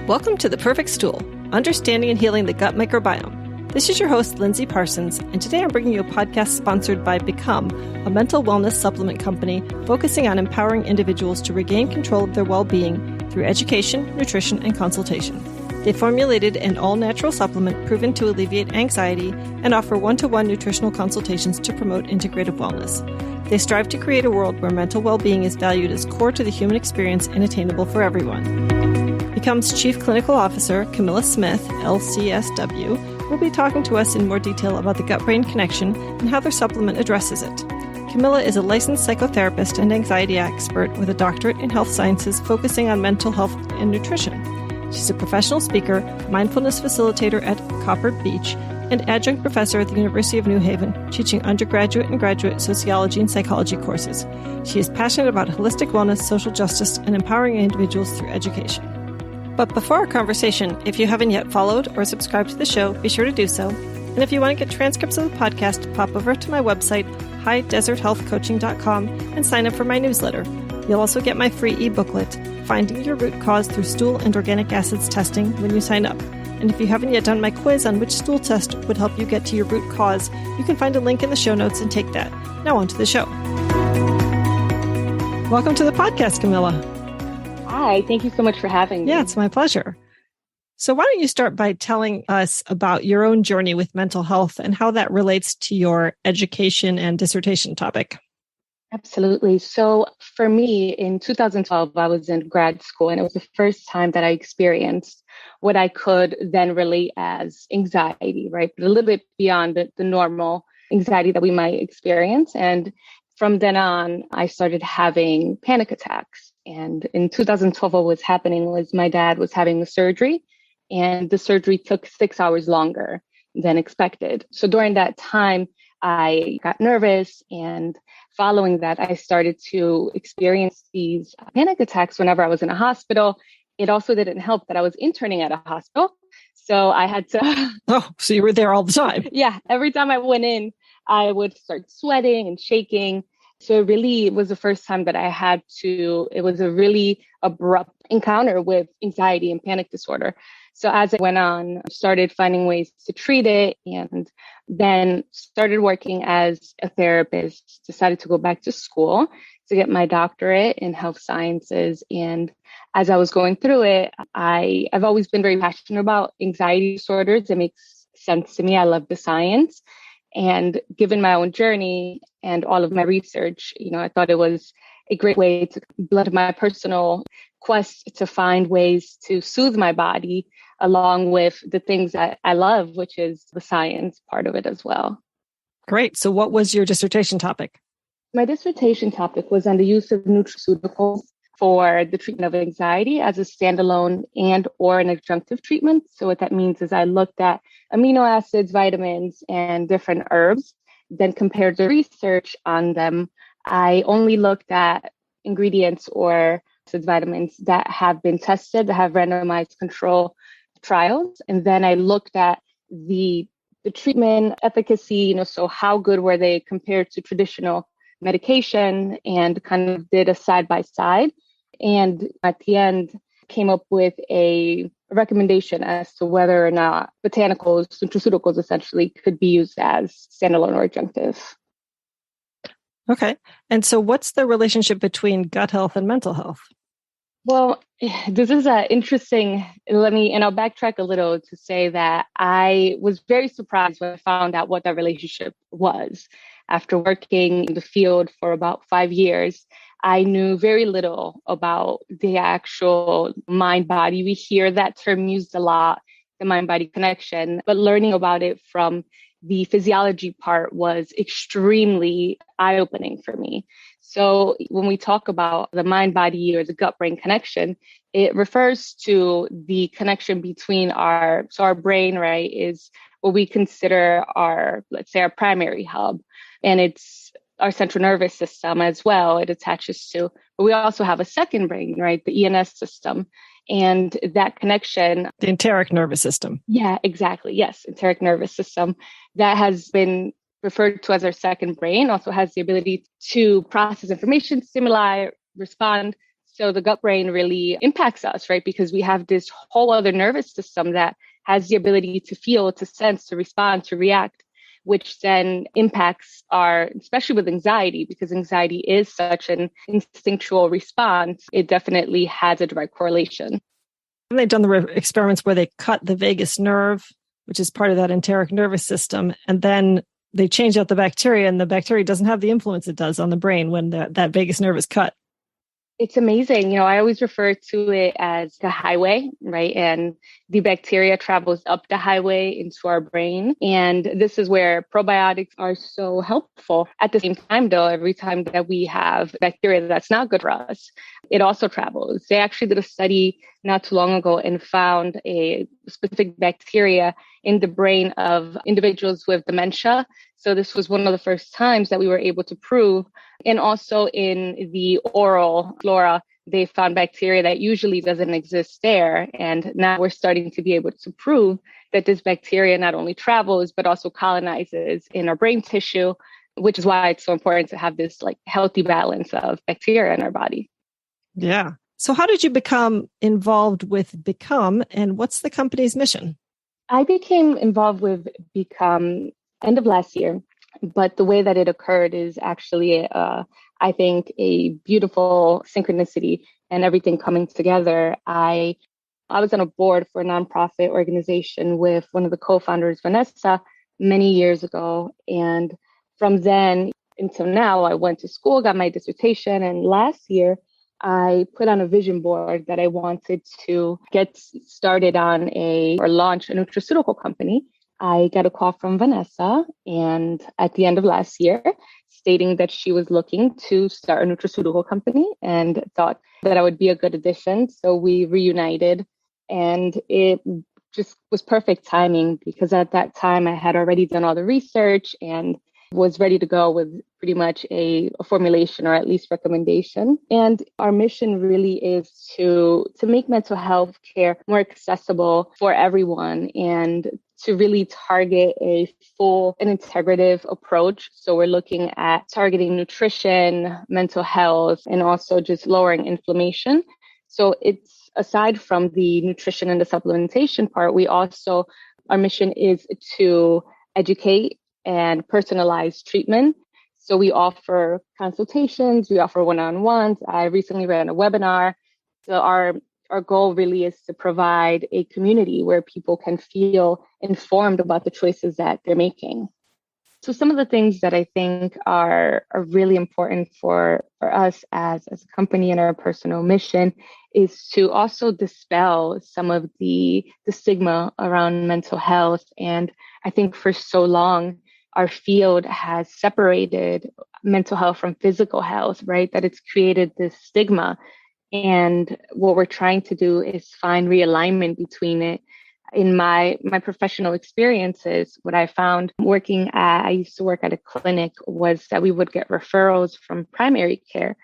Welcome to The Perfect Stool, Understanding and Healing the Gut Microbiome. This is your host, Lindsay Parsons, and today I'm bringing you a podcast sponsored by Become, a mental wellness supplement company focusing on empowering individuals to regain control of their well-being through education, nutrition, and consultation. They formulated an all-natural supplement proven to alleviate anxiety and offer one-to-one nutritional consultations to promote integrative wellness. They strive to create a world where mental well-being is valued as core to the human experience and attainable for everyone. Become's Chief Clinical Officer, Camilla Smith, LCSW, will be talking to us in more detail about the gut-brain connection and how their supplement addresses it. Camilla is a licensed psychotherapist and anxiety expert with a doctorate in health sciences focusing on mental health and nutrition. She's a professional speaker, mindfulness facilitator at Copper Beach, and adjunct professor at the University of New Haven, teaching undergraduate and graduate sociology and psychology courses. She is passionate about holistic wellness, social justice, and empowering individuals through education. But before our conversation, if you haven't yet followed or subscribed to the show, be sure to do so. And if you want to get transcripts of the podcast, pop over to my website, highdeserthealthcoaching.com, and sign up for my newsletter. You'll also get my free e-booklet, Finding Your Root Cause Through Stool and Organic Acids Testing, when you sign up. And if you haven't yet done my quiz on which stool test would help you get to your root cause, you can find a link in the show notes and take that. Now on to the show. Welcome to the podcast, Camilla. Hi, thank you so much for having me. Yeah, it's my pleasure. So why don't you start by telling us about your own journey with mental health and how that relates to your education and dissertation topic? Absolutely. So for me, in 2012, I was in grad school, and it was the first time that I experienced what I could then relate as anxiety, right? But a little bit beyond the normal anxiety that we might experience. And from then on, I started having panic attacks. And in 2012, what was happening was my dad was having a surgery, and the surgery took 6 hours longer than expected. So during that time, I got nervous, and following that, I started to experience these panic attacks whenever I was in a hospital. It also didn't help that I was interning at a hospital. So I had to... Oh, so you were there all the time. Yeah. Every time I went in, I would start sweating and shaking. So it was the first time that it was a really abrupt encounter with anxiety and panic disorder. So as it went on, I started finding ways to treat it, and then started working as a therapist, decided to go back to school to get my doctorate in health sciences. And as I was going through it, I've always been very passionate about anxiety disorders. It makes sense to me. I love the science. And given my own journey and all of my research, I thought it was a great way to blend my personal quest to find ways to soothe my body along with the things that I love, which is the science part of it as well. Great. So what was your dissertation topic? My dissertation topic was on the use of nutraceuticals for the treatment of anxiety as a standalone and or an adjunctive treatment. So what that means is I looked at amino acids, vitamins, and different herbs, then compared the research on them. I only looked at ingredients or vitamins that have been tested, that have randomized control trials. And then I looked at the treatment efficacy, so how good were they compared to traditional medication, and kind of did a side by side. And at the end, came up with a recommendation as to whether or not botanicals, nutraceuticals essentially, could be used as standalone or adjunctive. Okay. And so what's the relationship between gut health and mental health? Well, this is interesting. And I'll backtrack a little to say that I was very surprised when I found out what that relationship was. After working in the field for about 5 years, I knew very little about the actual mind-body. We hear that term used a lot, the mind-body connection, but learning about it from the physiology part was extremely eye-opening for me. So when we talk about the mind-body or the gut-brain connection, it refers to the connection between our brain, right, is what we consider let's say our primary hub. And it's our central nervous system as well. It attaches to, but we also have a second brain, right? The ENS system. And that connection. The enteric nervous system. Yeah, exactly. Yes. Enteric nervous system that has been referred to as our second brain, also has the ability to process information, stimuli, respond So the gut brain really impacts us, right? Because we have this whole other nervous system that has the ability to feel, to sense, to respond, to react, which then impacts especially with anxiety, because anxiety is such an instinctual response. It definitely has a direct correlation. And they've done the experiments where they cut the vagus nerve, which is part of that enteric nervous system, and then they change out the bacteria, and the bacteria doesn't have the influence it does on the brain when that vagus nerve is cut. It's amazing. I always refer to it as the highway, right? And the bacteria travels up the highway into our brain. And this is where probiotics are so helpful. At the same time, though, every time that we have bacteria that's not good for us, it also travels. They actually did a study not too long ago and found a specific bacteria in the brain of individuals with dementia. So this was one of the first times that we were able to prove. And also in the oral flora, they found bacteria that usually doesn't exist there. And now we're starting to be able to prove that this bacteria not only travels, but also colonizes in our brain tissue, which is why it's so important to have this healthy balance of bacteria in our body. Yeah. So how did you become involved with Become, and what's the company's mission? I became involved with Become end of last year, but the way that it occurred is actually, I think, a beautiful synchronicity and everything coming together. I was on a board for a nonprofit organization with one of the co-founders, Vanessa, many years ago. And from then until now, I went to school, got my dissertation, and last year, I put on a vision board that I wanted to get started on or launch a nutraceutical company. I got a call from Vanessa and at the end of last year stating that she was looking to start a nutraceutical company and thought that I would be a good addition. So we reunited, and it just was perfect timing because at that time I had already done all the research and was ready to go with pretty much a formulation or at least recommendation. And our mission really is to make mental health care more accessible for everyone and to really target a full and integrative approach. So we're looking at targeting nutrition, mental health, and also just lowering inflammation. So it's aside from the nutrition and the supplementation part, our mission is to educate and personalized treatment. So we offer consultations, we offer one-on-ones. I recently ran a webinar. So our goal really is to provide a community where people can feel informed about the choices that they're making. So some of the things that I think are really important for us as a company and our personal mission is to also dispel some of the stigma around mental health. And I think for so long, our field has separated mental health from physical health, right? That it's created this stigma. And what we're trying to do is find realignment between it. In my professional experiences, what I found I used to work at a clinic, was that we would get referrals from primary care.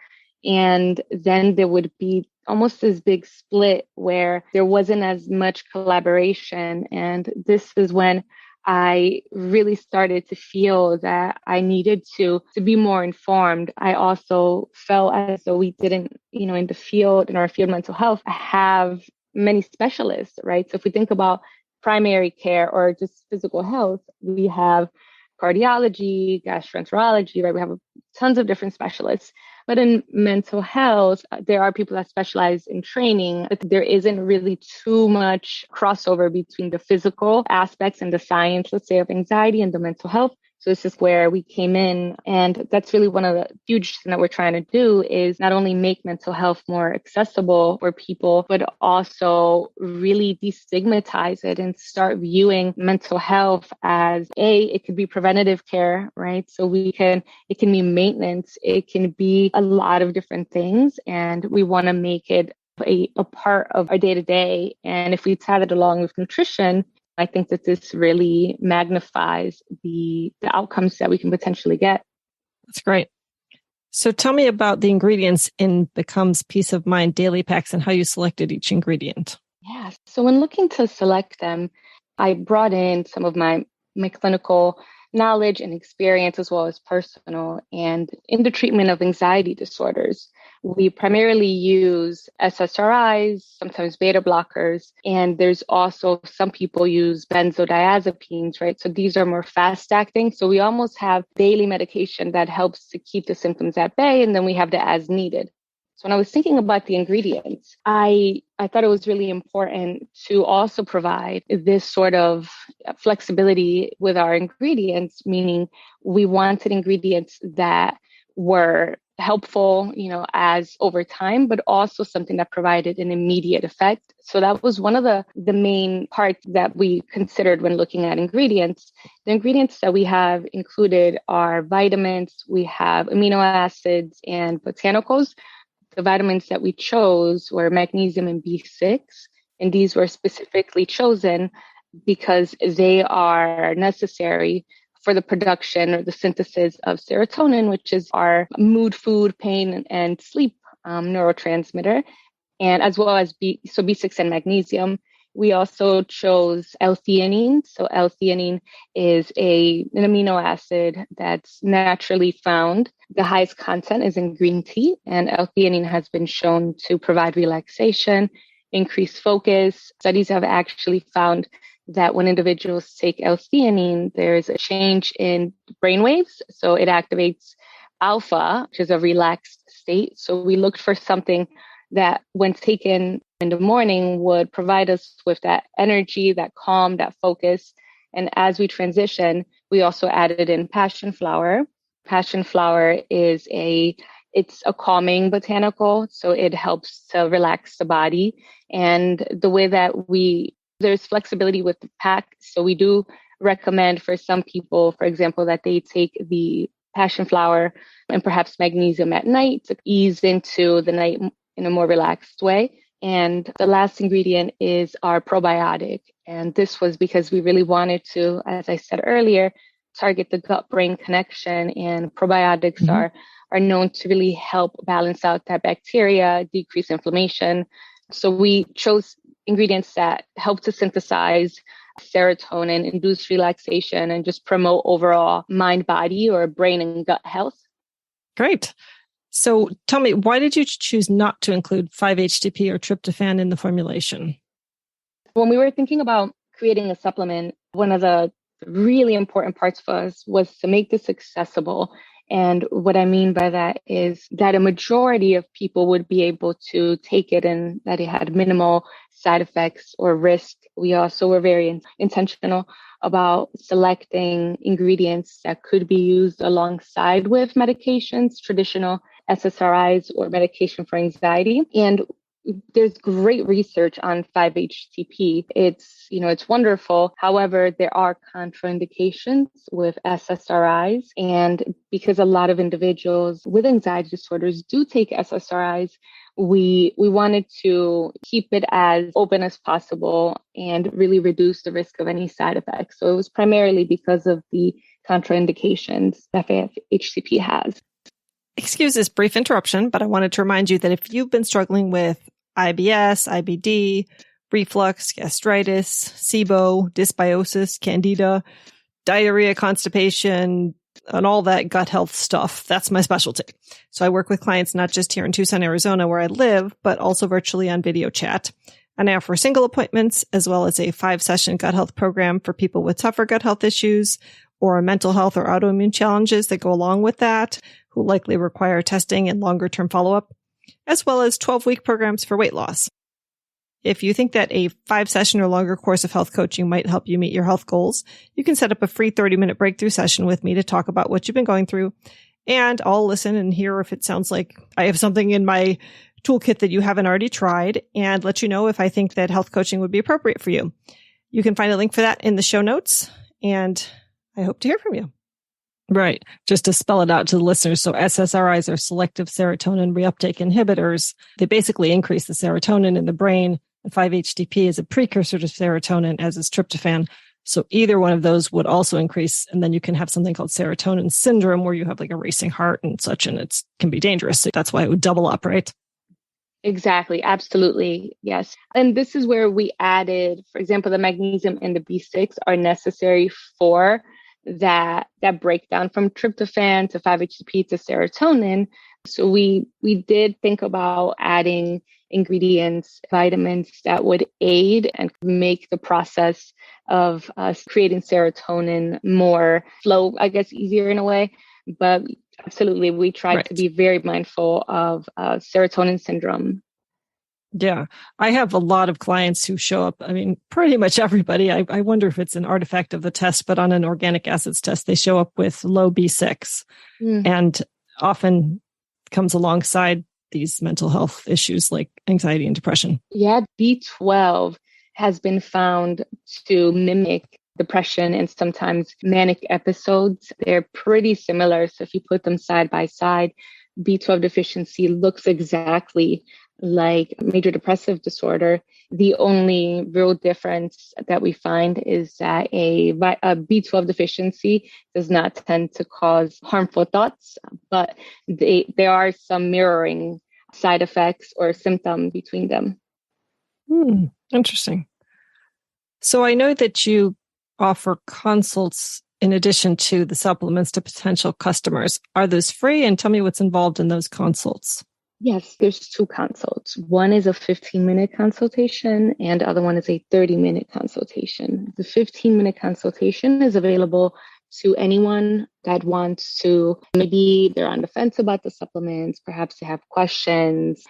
And then there would be almost this big split where there wasn't as much collaboration. And this is when I really started to feel that I needed to be more informed. I also felt as though we didn't, in our field mental health, have many specialists, right? So if we think about primary care or just physical health, we have cardiology, gastroenterology, right? We have tons of different specialists. But in mental health, there are people that specialize in training. There isn't really too much crossover between the physical aspects and the science, let's say, of anxiety and the mental health. So this is where we came in. And that's really one of the huge things that we're trying to do is not only make mental health more accessible for people, but also really destigmatize it and start viewing mental health as it could be preventative care, right? So it can be maintenance. It can be a lot of different things. And we want to make it a part of our day to day. And if we tie that along with nutrition, I think that this really magnifies the outcomes that we can potentially get. That's great. So tell me about the ingredients in Become's Peace of Mind daily packs and how you selected each ingredient. Yeah. So when looking to select them, I brought in some of my clinical knowledge and experience as well as personal. And in the treatment of anxiety disorders, we primarily use SSRIs, sometimes beta blockers, and there's also some people use benzodiazepines, right? So these are more fast acting. So we almost have daily medication that helps to keep the symptoms at bay, and then we have the as needed. So when I was thinking about the ingredients, I thought it was really important to also provide this sort of flexibility with our ingredients, meaning we wanted ingredients that were helpful, as over time, but also something that provided an immediate effect. So that was one of the main parts that we considered when looking at ingredients. The ingredients that we have included are vitamins, we have amino acids and botanicals. The vitamins that we chose were magnesium and B6, and these were specifically chosen because they are necessary for the production or the synthesis of serotonin, which is our mood, food, pain, and sleep neurotransmitter, and as well as B6 and magnesium. We also chose L-theanine. So L-theanine is an amino acid that's naturally found. The highest content is in green tea, and L-theanine has been shown to provide relaxation, increase focus. Studies have actually found that when individuals take L-theanine, there's a change in brainwaves. So it activates alpha, which is a relaxed state. So we looked for something that when taken in the morning would provide us with that energy, that calm, that focus. And as we transition, we also added in passion flower. Passion flower is it's a calming botanical, so it helps to relax the body. And the way that there's flexibility with the pack. So we do recommend for some people, for example, that they take the passion flower and perhaps magnesium at night to ease into the night in a more relaxed way. And the last ingredient is our probiotic. And this was because we really wanted to, as I said earlier, target the gut-brain connection. And probiotics are known to really help balance out that bacteria, decrease inflammation. So we chose ingredients that help to synthesize serotonin, induce relaxation, and just promote overall mind-body or brain and gut health. Great. So tell me, why did you choose not to include 5-HTP or tryptophan in the formulation? When we were thinking about creating a supplement, one of the really important parts for us was to make this accessible. And what I mean by that is that a majority of people would be able to take it and that it had minimal side effects or risk. We also were very intentional about selecting ingredients that could be used alongside with medications, traditional SSRIs or medication for anxiety. And there's great research on 5-HTP. It's wonderful. However, there are contraindications with SSRIs. And because a lot of individuals with anxiety disorders do take SSRIs, we wanted to keep it as open as possible and really reduce the risk of any side effects. So it was primarily because of the contraindications that 5-HTP has. Excuse this brief interruption, but I wanted to remind you that if you've been struggling with IBS, IBD, reflux, gastritis, SIBO, dysbiosis, candida, diarrhea, constipation, and all that gut health stuff, that's my specialty. So I work with clients not just here in Tucson, Arizona, where I live, but also virtually on video chat. And I offer single appointments as well as a 5-session gut health program for people with tougher gut health issues or mental health or autoimmune challenges that go along with that, who likely require testing and longer-term follow-up, as well as 12-week programs for weight loss. If you think that a 5-session or longer course of health coaching might help you meet your health goals, you can set up a free 30-minute breakthrough session with me to talk about what you've been going through. And I'll listen and hear if it sounds like I have something in my toolkit that you haven't already tried and let you know if I think that health coaching would be appropriate for you. You can find a link for that in the show notes, and I hope to hear from you. Right. Just to spell it out to the listeners. So SSRIs are selective serotonin reuptake inhibitors. They basically increase the serotonin in the brain. And 5-HTP is a precursor to serotonin, as is tryptophan. So either one of those would also increase. And then you can have something called serotonin syndrome where you have like a racing heart and such, and it can be dangerous. So that's why it would double up, right? Exactly. Absolutely. Yes. And this is where we added, for example, the magnesium and the B6 are necessary for that breakdown from tryptophan to 5-HTP to serotonin. So we did think about adding ingredients, vitamins that would aid and make the process of us creating serotonin more flow, I guess, easier in a way. But absolutely, we tried to be very mindful of serotonin syndrome. Yeah, I have a lot of clients who show up. I mean, pretty much everybody. I wonder if it's an artifact of the test, but on an organic acids test, they show up with low B6 and often comes alongside these mental health issues like anxiety and depression. Yeah, B12 has been found to mimic depression and sometimes manic episodes. They're pretty similar. So if you put them side by side, B12 deficiency looks exactly like major depressive disorder. The only real difference that we find is that a B12 deficiency does not tend to cause harmful thoughts, but there are some mirroring side effects or symptoms between them. Interesting. So I know that you offer consults in addition to the supplements to potential customers. Are those free? And tell me what's involved in those consults. Yes, there's 2 consults. One is a 15-minute consultation and the other one is a 30-minute consultation. The 15-minute consultation is available to anyone that wants to, maybe they're on the fence about the supplements, perhaps they have questions.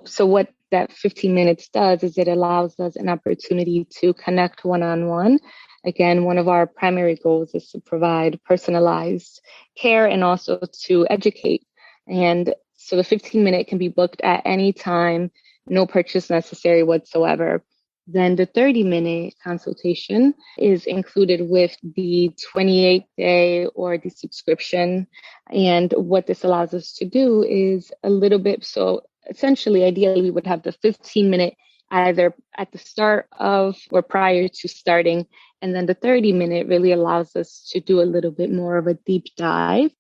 So what that 15 minutes does is it allows us an opportunity to connect one-on-one. Again, one of our primary goals is to provide personalized care and also to educate. And so the 15-minute can be booked at any time, no purchase necessary whatsoever. Then the 30-minute consultation is included with the 28-day or the subscription. And what this allows us to do is a little bit, so essentially, ideally, we would have the 15-minute either at the start of or prior to starting. And then the 30-minute really allows us to do a little bit more of a deep dive.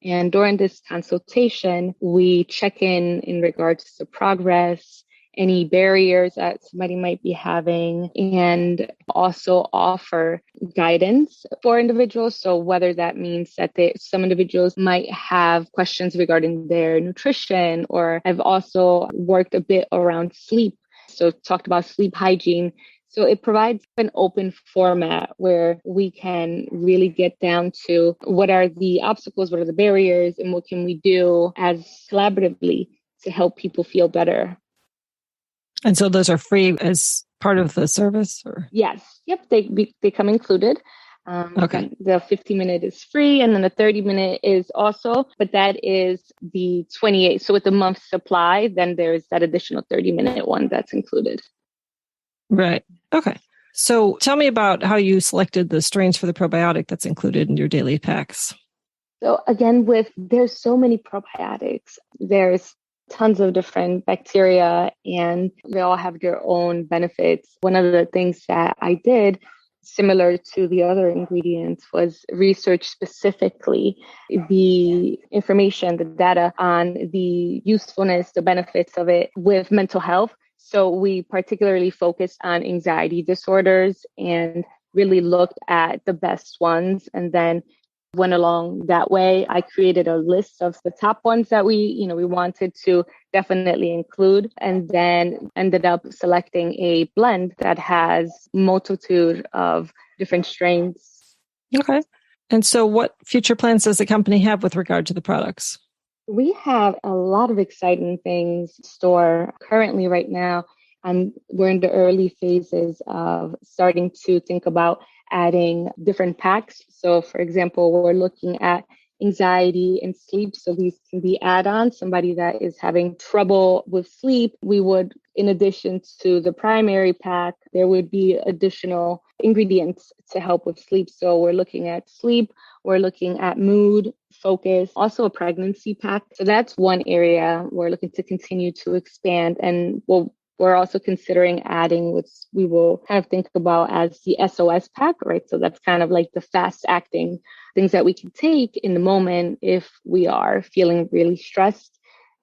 And during this consultation, we check in regards to progress, any barriers that somebody might be having, and also offer guidance for individuals. So whether that means that some individuals might have questions regarding their nutrition, or I've also worked a bit around sleep. So talked about sleep hygiene. So it provides an open format where we can really get down to what are the obstacles, what are the barriers, and what can we do as collaboratively to help people feel better. And so those are free as part of the service? Or? Yes. Yep. They come included. Okay. The 15-minute is free, and then the 30-minute is also, but that is the 28. So with the month supply, then there's that additional 30-minute one that's included. Right. Okay. So tell me about how you selected the strains for the probiotic that's included in your daily packs. So again, there's so many probiotics. There's tons of different bacteria and they all have their own benefits. One of the things that I did, similar to the other ingredients, was research specifically the information, the data on the usefulness, the benefits of it with mental health. So we particularly focused on anxiety disorders and really looked at the best ones and then went along that way. I created a list of the top ones that we wanted to definitely include, and then ended up selecting a blend that has multitude of different strains. Okay. And so what future plans does the company have with regard to the products? We have a lot of exciting things in store currently right now. We're in the early phases of starting to think about adding different packs. So for example, we're looking at anxiety and sleep. So these can be add-ons. Somebody that is having trouble with sleep, we would, in addition to the primary pack, there would be additional ingredients to help with sleep. So we're looking at sleep, we're looking at mood, focus, also a pregnancy pack. So that's one area we're looking to continue to expand. And we're also considering adding what we will kind of think about as the SOS pack, right? So that's kind of like the fast acting things that we can take in the moment if we are feeling really stressed.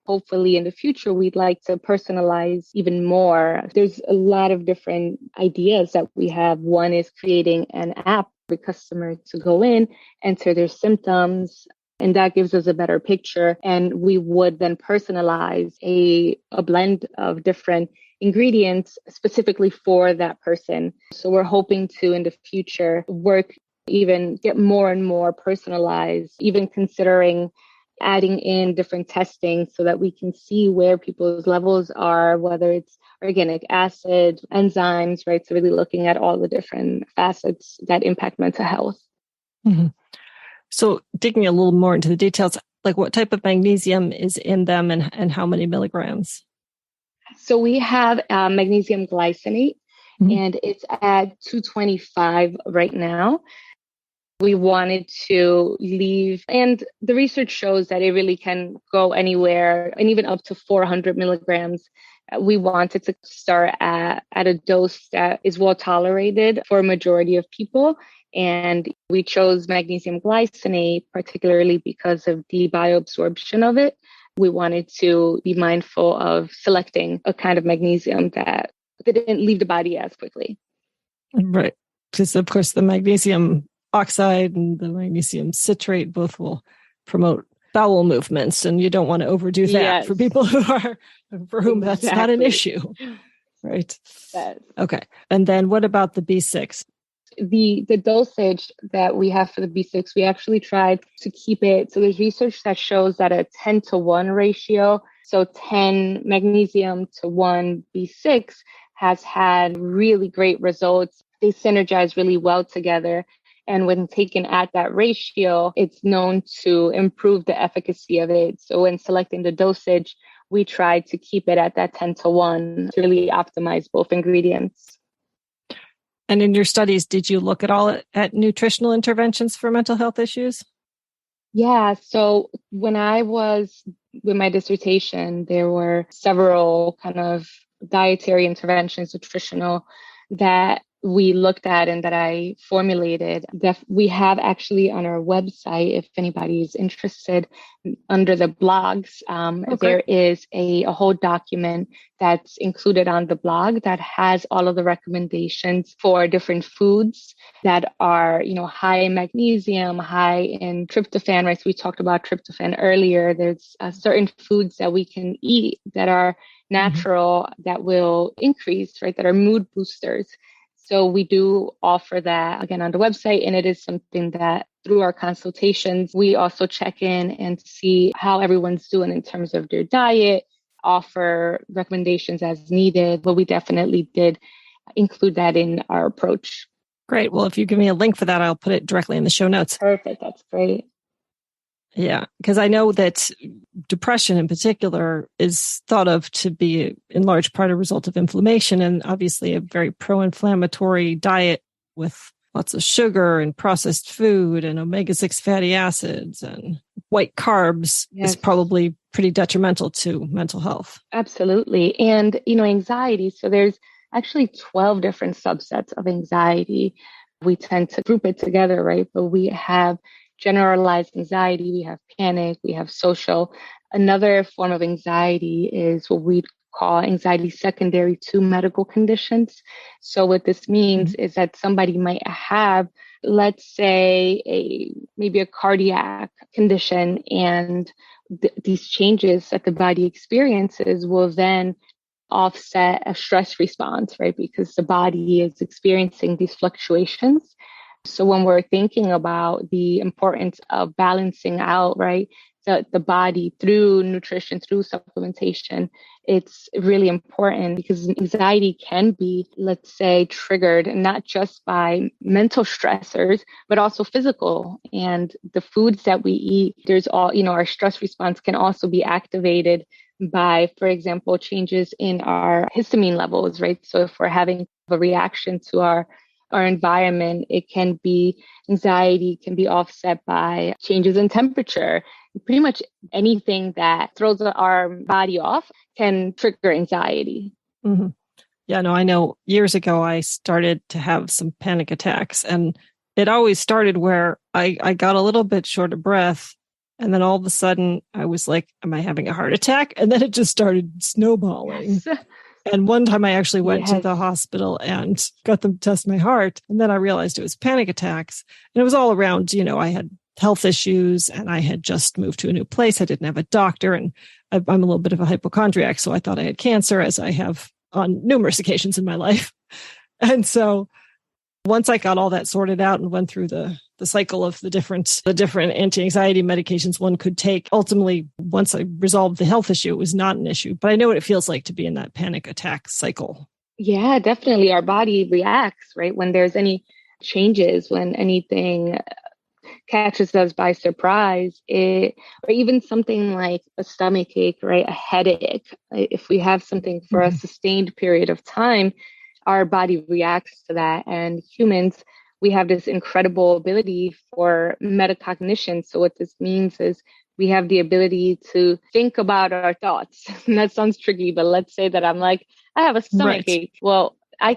Hopefully in the future, we'd like to personalize even more. There's a lot of different ideas that we have. One is creating an app the customer to go in, enter their symptoms, and that gives us a better picture. And we would then personalize a blend of different ingredients specifically for that person. So we're hoping to, in the future, get more and more personalized, even considering adding in different testing so that we can see where people's levels are, whether it's organic acid, enzymes, right? So really looking at all the different facets that impact mental health. Mm-hmm. So digging a little more into the details, like what type of magnesium is in them and how many milligrams? So we have magnesium glycinate, and it's at 225 right now. We wanted to leave, and the research shows that it really can go anywhere and even up to 400 milligrams. We wanted to start at a dose that is well tolerated for a majority of people. And we chose magnesium glycinate, particularly because of the bioabsorption of it. We wanted to be mindful of selecting a kind of magnesium that didn't leave the body as quickly. Right. Because, of course, the magnesium oxide and the magnesium citrate both will promote bowel movements, and you don't want to overdo that for people for whom that's not an issue. Right. Yes. Okay. And then what about the B6? The dosage that we have for the B6, we actually tried to keep it. So there's research that shows that a 10-to-1 ratio, so 10 magnesium to 1 B6, has had really great results. They synergize really well together. And when taken at that ratio, it's known to improve the efficacy of it. So when selecting the dosage, we tried to keep it at that 10-to-1 to really optimize both ingredients. And in your studies, did you look at all at nutritional interventions for mental health issues? Yeah. So when I was with my dissertation, there were several kind of dietary interventions, nutritional, that we looked at and that I formulated. We have actually on our website, if anybody is interested, under the blogs, there is a whole document that's included on the blog that has all of the recommendations for different foods that are, high in magnesium, high in tryptophan, right? So we talked about tryptophan earlier. There's certain foods that we can eat that are natural that will increase, right? That are mood boosters. So we do offer that again on the website, and it is something that through our consultations, we also check in and see how everyone's doing in terms of their diet, offer recommendations as needed, but we definitely did include that in our approach. Great. Well, if you give me a link for that, I'll put it directly in the show notes. Perfect. That's great. Yeah, because I know that depression in particular is thought of to be in large part a result of inflammation, and obviously a very pro-inflammatory diet with lots of sugar and processed food and omega-6 fatty acids and white carbs is probably pretty detrimental to mental health. Absolutely. And, anxiety. So there's actually 12 different subsets of anxiety. We tend to group it together, right? But we have generalized anxiety, we have panic, we have social. Another form of anxiety is what we call anxiety secondary to medical conditions. So what this means is that somebody might have, let's say, maybe a cardiac condition, and these changes that the body experiences will then offset a stress response, right? Because the body is experiencing these fluctuations. So when we're thinking about the importance of balancing out, right, the body through nutrition, through supplementation, it's really important because anxiety can be, let's say, triggered not just by mental stressors, but also physical. And the foods that we eat, there's all, our stress response can also be activated by, for example, changes in our histamine levels, right? So if we're having a reaction to our environment, it can be anxiety can be offset by changes in temperature. Pretty much anything that throws our body off can trigger anxiety. Mm-hmm. Yeah, no, I know years ago I started to have some panic attacks, and it always started where I got a little bit short of breath. And then all of a sudden I was like, am I having a heart attack? And then it just started snowballing. Yes. And one time I actually went to Yes. the hospital and got them to test my heart. And then I realized it was panic attacks. And it was all around, I had health issues and I had just moved to a new place. I didn't have a doctor and I'm a little bit of a hypochondriac. So I thought I had cancer, as I have on numerous occasions in my life. And so once I got all that sorted out and went through the cycle of the different anti-anxiety medications one could take, ultimately, once I resolved the health issue, it was not an issue. But I know what it feels like to be in that panic attack cycle. Yeah, definitely. Our body reacts, right? When there's any changes, when anything catches us by surprise, or even something like a stomach ache, right? A headache. If we have something for a sustained period of time, our body reacts to that. And humans, we have this incredible ability for metacognition. So what this means is we have the ability to think about our thoughts. And that sounds tricky, but let's say that I'm like, I have a stomach ache. Well, I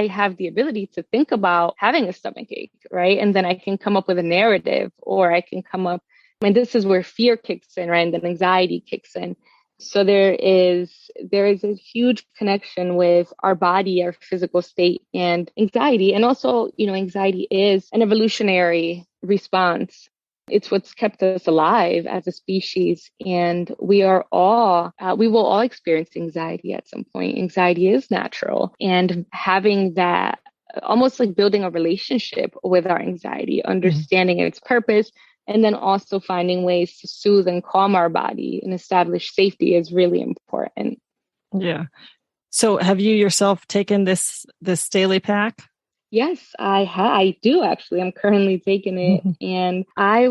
have the ability to think about having a stomach ache, right? And then I can come up with a narrative, or I can come up, and this is where fear kicks in, right? And then anxiety kicks in. So there is a huge connection with our body, our physical state, and anxiety. And also, anxiety is an evolutionary response. It's what's kept us alive as a species. And we will all experience anxiety at some point. Anxiety is natural. And having that, almost like building a relationship with our anxiety, understanding its purpose, and then also finding ways to soothe and calm our body and establish safety is really important. Yeah. So have you yourself taken this daily pack? Yes, I do actually. I'm currently taking it. And I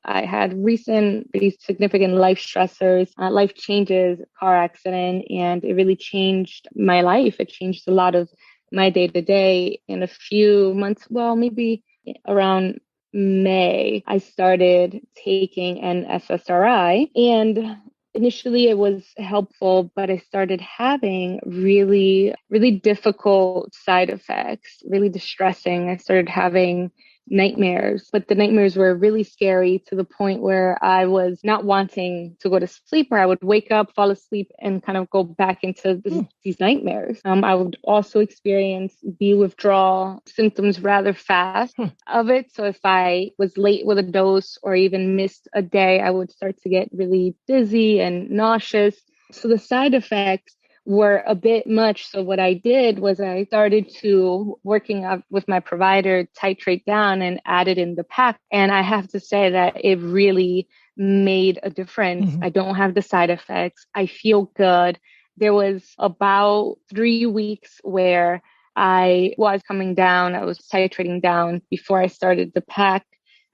had recent, pretty significant life stressors, life changes, car accident, and it really changed my life. It changed a lot of my day to day. In a few months, well, maybe around May, I started taking an SSRI, and initially it was helpful, but I started having really, really difficult side effects, really distressing. I started having nightmares, but the nightmares were really scary to the point where I was not wanting to go to sleep, or I would wake up, fall asleep, and kind of go back into these nightmares. I would also experience the withdrawal symptoms rather fast of it. So if I was late with a dose or even missed a day, I would start to get really dizzy and nauseous. So the side effects were a bit much. So what I did was I started to working out with my provider, titrate down and added in the pack. And I have to say that it really made a difference. I don't have the side effects. I feel good. There was about 3 weeks where I was coming down. I was titrating down before I started the pack.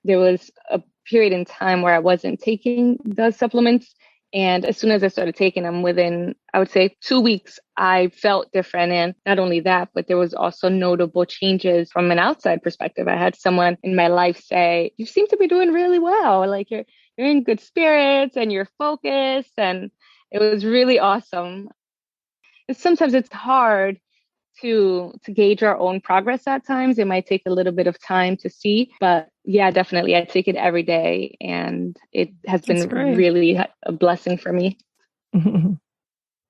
There was a period in time where I wasn't taking the supplements. And as soon as I started taking them, within, I would say, 2 weeks, I felt different. And not only that, but there was also notable changes from an outside perspective. I had someone in my life say, "You seem to be doing really well. Like you're in good spirits and you're focused." And it was really awesome. And sometimes it's hard to gauge our own progress at times. It might take a little bit of time to see, but yeah, definitely. I take it every day and it has been really a blessing for me.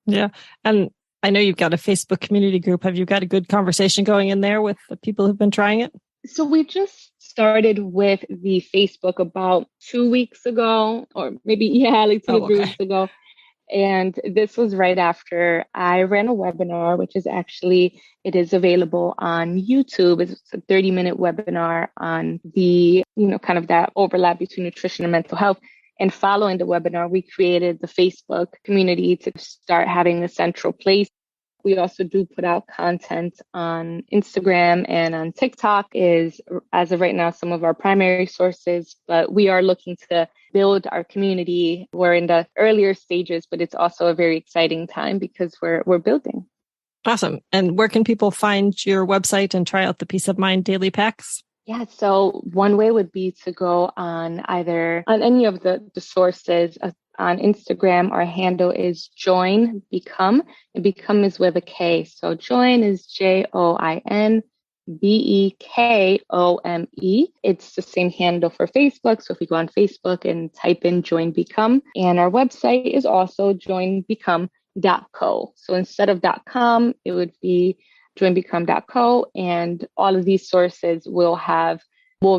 Yeah. And I know you've got a Facebook community group. Have you got a good conversation going in there with the people who've been trying it? So we just started with the Facebook about 2 weeks ago, or maybe, like 2 to 3 weeks ago. And this was right after I ran a webinar, which is it is available on YouTube. It's a 30-minute webinar on the, kind of that overlap between nutrition and mental health. And following the webinar, we created the Facebook community to start having a central place. We also do put out content on Instagram and on TikTok is, as of right now, some of our primary sources, but we are looking to build our community. We're in the earlier stages, but it's also a very exciting time because we're building. Awesome. And where can people find your website and try out the Peace of Mind daily packs? Yeah, so one way would be to go on any of the sources. On Instagram, our handle is Join Become, and Become is with a K. So Join is JoinBekome. It's the same handle for Facebook. So if we go on Facebook and type in Join Become, and our website is also Join Become. .co. So instead of .com, it would be joinbecome.co, and all of these sources will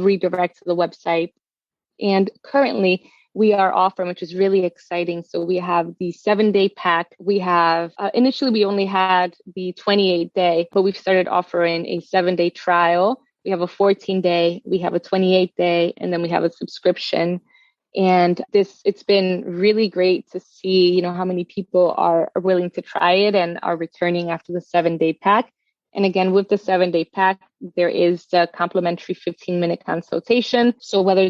redirect to the website. And currently, we are offering, which is really exciting. So we have the 7-day pack. We have, initially, we only had the 28-day, but we've started offering a 7-day trial. We have a 14-day, we have a 28-day, and then we have a subscription. And it's been really great to see, how many people are willing to try it and are returning after the 7-day pack. And again, with the 7-day pack, there is the complimentary 15-minute consultation. So whether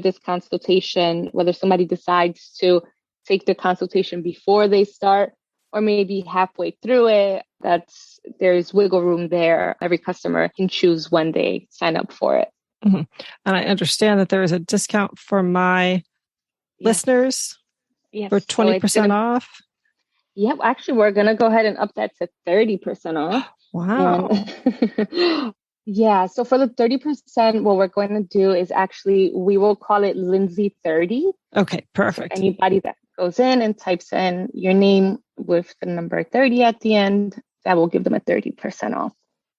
somebody decides to take the consultation before they start, or maybe halfway through it, there's wiggle room there. Every customer can choose when they sign up for it. Mm-hmm. And I understand that there is a discount for my listeners for 20% off. Yep. Actually, we're going to go ahead and up that to 30% off. Wow. Yeah. So for the 30%, what we're going to do is we will call it Lindsay 30. Okay, perfect. So anybody that goes in and types in your name with the number 30 at the end, that will give them a 30% off.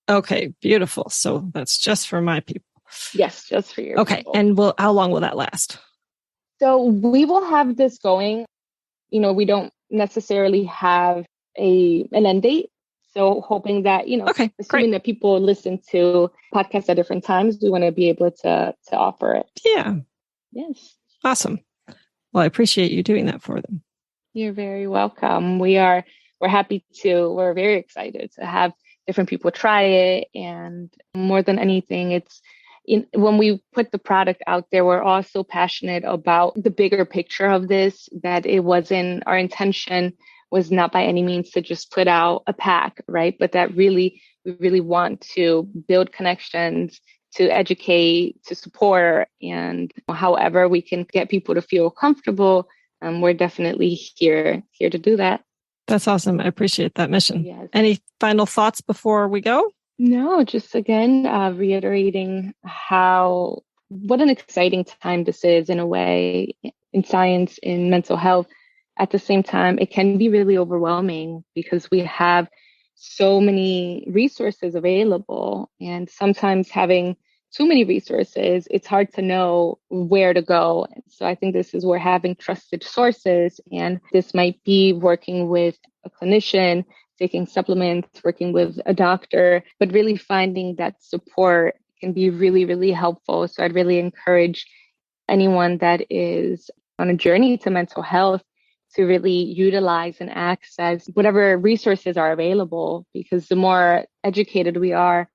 Okay, beautiful. So that's just for my people. Yes, just for your people. And how long will that last? So we will have this going. We don't necessarily have an end date. So hoping that, assuming that people listen to podcasts at different times, we want to be able to offer it. Yeah. Yes. Awesome. Well, I appreciate you doing that for them. You're very welcome. We're very excited to have different people try it. And more than anything, when we put the product out there, we're also passionate about the bigger picture of this, that it wasn't our intention was not by any means to just put out a pack, right? But that we really want to build connections, to educate, to support, and however we can get people to feel comfortable, we're definitely here to do that. That's awesome. I appreciate that mission. Yes. Any final thoughts before we go? No, just again, reiterating what an exciting time this is in a way in science, in mental health. At the same time, it can be really overwhelming because we have so many resources available, and sometimes having too many resources, it's hard to know where to go. So I think this is where having trusted sources, and this might be working with a clinician, taking supplements, working with a doctor, but really finding that support can be really, really helpful. So I'd really encourage anyone that is on a journey to mental health to really utilize and access whatever resources are available, because the more educated we are,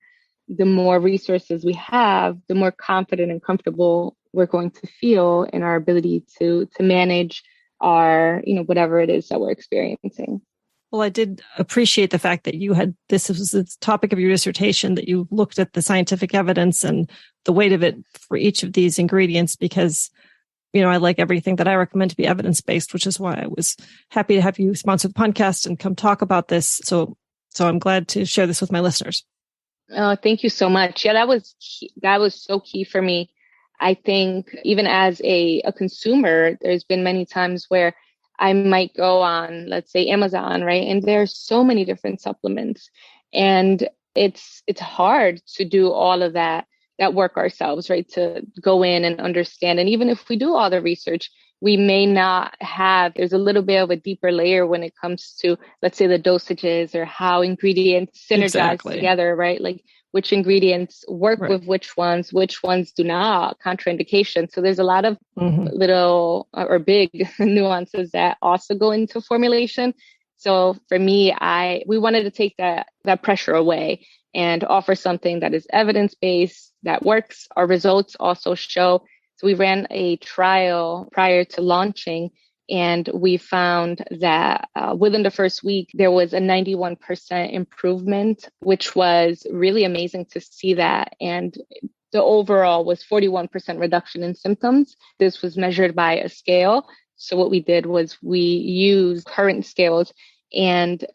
the more resources we have, the more confident and comfortable we're going to feel in our ability to manage our, whatever it is that we're experiencing. Well, I did appreciate the fact that this was the topic of your dissertation, that you looked at the scientific evidence and the weight of it for each of these ingredients, because I like everything that I recommend to be evidence-based, which is why I was happy to have you sponsor the podcast and come talk about this. So I'm glad to share this with my listeners. Oh, thank you so much. Yeah, that was so key for me. I think even as a consumer, there's been many times where I might go on, let's say Amazon, right? And there's so many different supplements, and it's hard to do all of that work ourselves, right? To go in and understand. And even if we do all the research, we may not there's a little bit of a deeper layer when it comes to, let's say, the dosages or how ingredients synergize together, right? Like which ingredients work with which ones do not, contraindication. So there's a lot of little or big nuances that also go into formulation. So for me, we wanted to take that pressure away and offer something that is evidence-based, that works. Our results also show. So we ran a trial prior to launching, and we found that within the first week, there was a 91% improvement, which was really amazing to see that. And the overall was 41% reduction in symptoms. This was measured by a scale. So what we did was we used current scales, and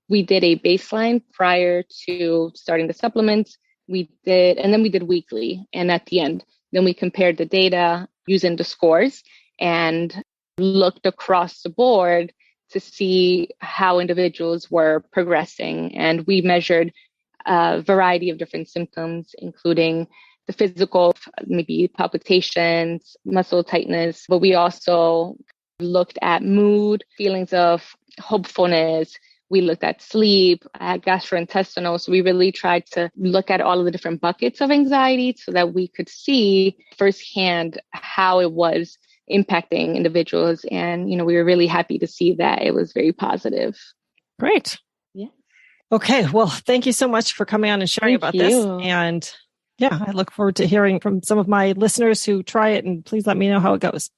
we did a baseline prior to starting the supplements. And then we did weekly. And at the end, then we compared the data using the scores and looked across the board to see how individuals were progressing. And we measured a variety of different symptoms, including the physical, maybe palpitations, muscle tightness, but we also looked at mood, feelings of hopefulness. We looked at sleep, at gastrointestinal. So we really tried to look at all of the different buckets of anxiety so that we could see firsthand how it was impacting individuals. And, we were really happy to see that it was very positive. Great. Yeah. Okay. Well, thank you so much for coming on and sharing about this. And I look forward to hearing from some of my listeners who try it, and please let me know how it goes.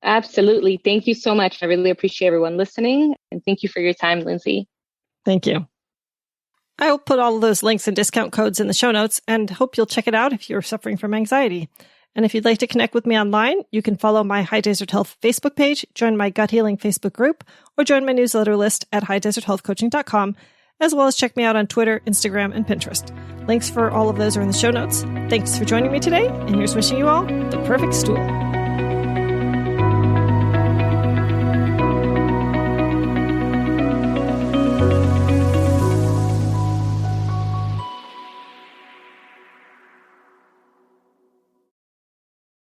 Absolutely. Thank you so much. I really appreciate everyone listening. And thank you for your time, Lindsay. Thank you. I will put all of those links and discount codes in the show notes and hope you'll check it out if you're suffering from anxiety. And if you'd like to connect with me online, you can follow my High Desert Health Facebook page, join my Gut Healing Facebook group, or join my newsletter list at highdeserthealthcoaching.com, as well as check me out on Twitter, Instagram, and Pinterest. Links for all of those are in the show notes. Thanks for joining me today, and here's wishing you all the perfect stool.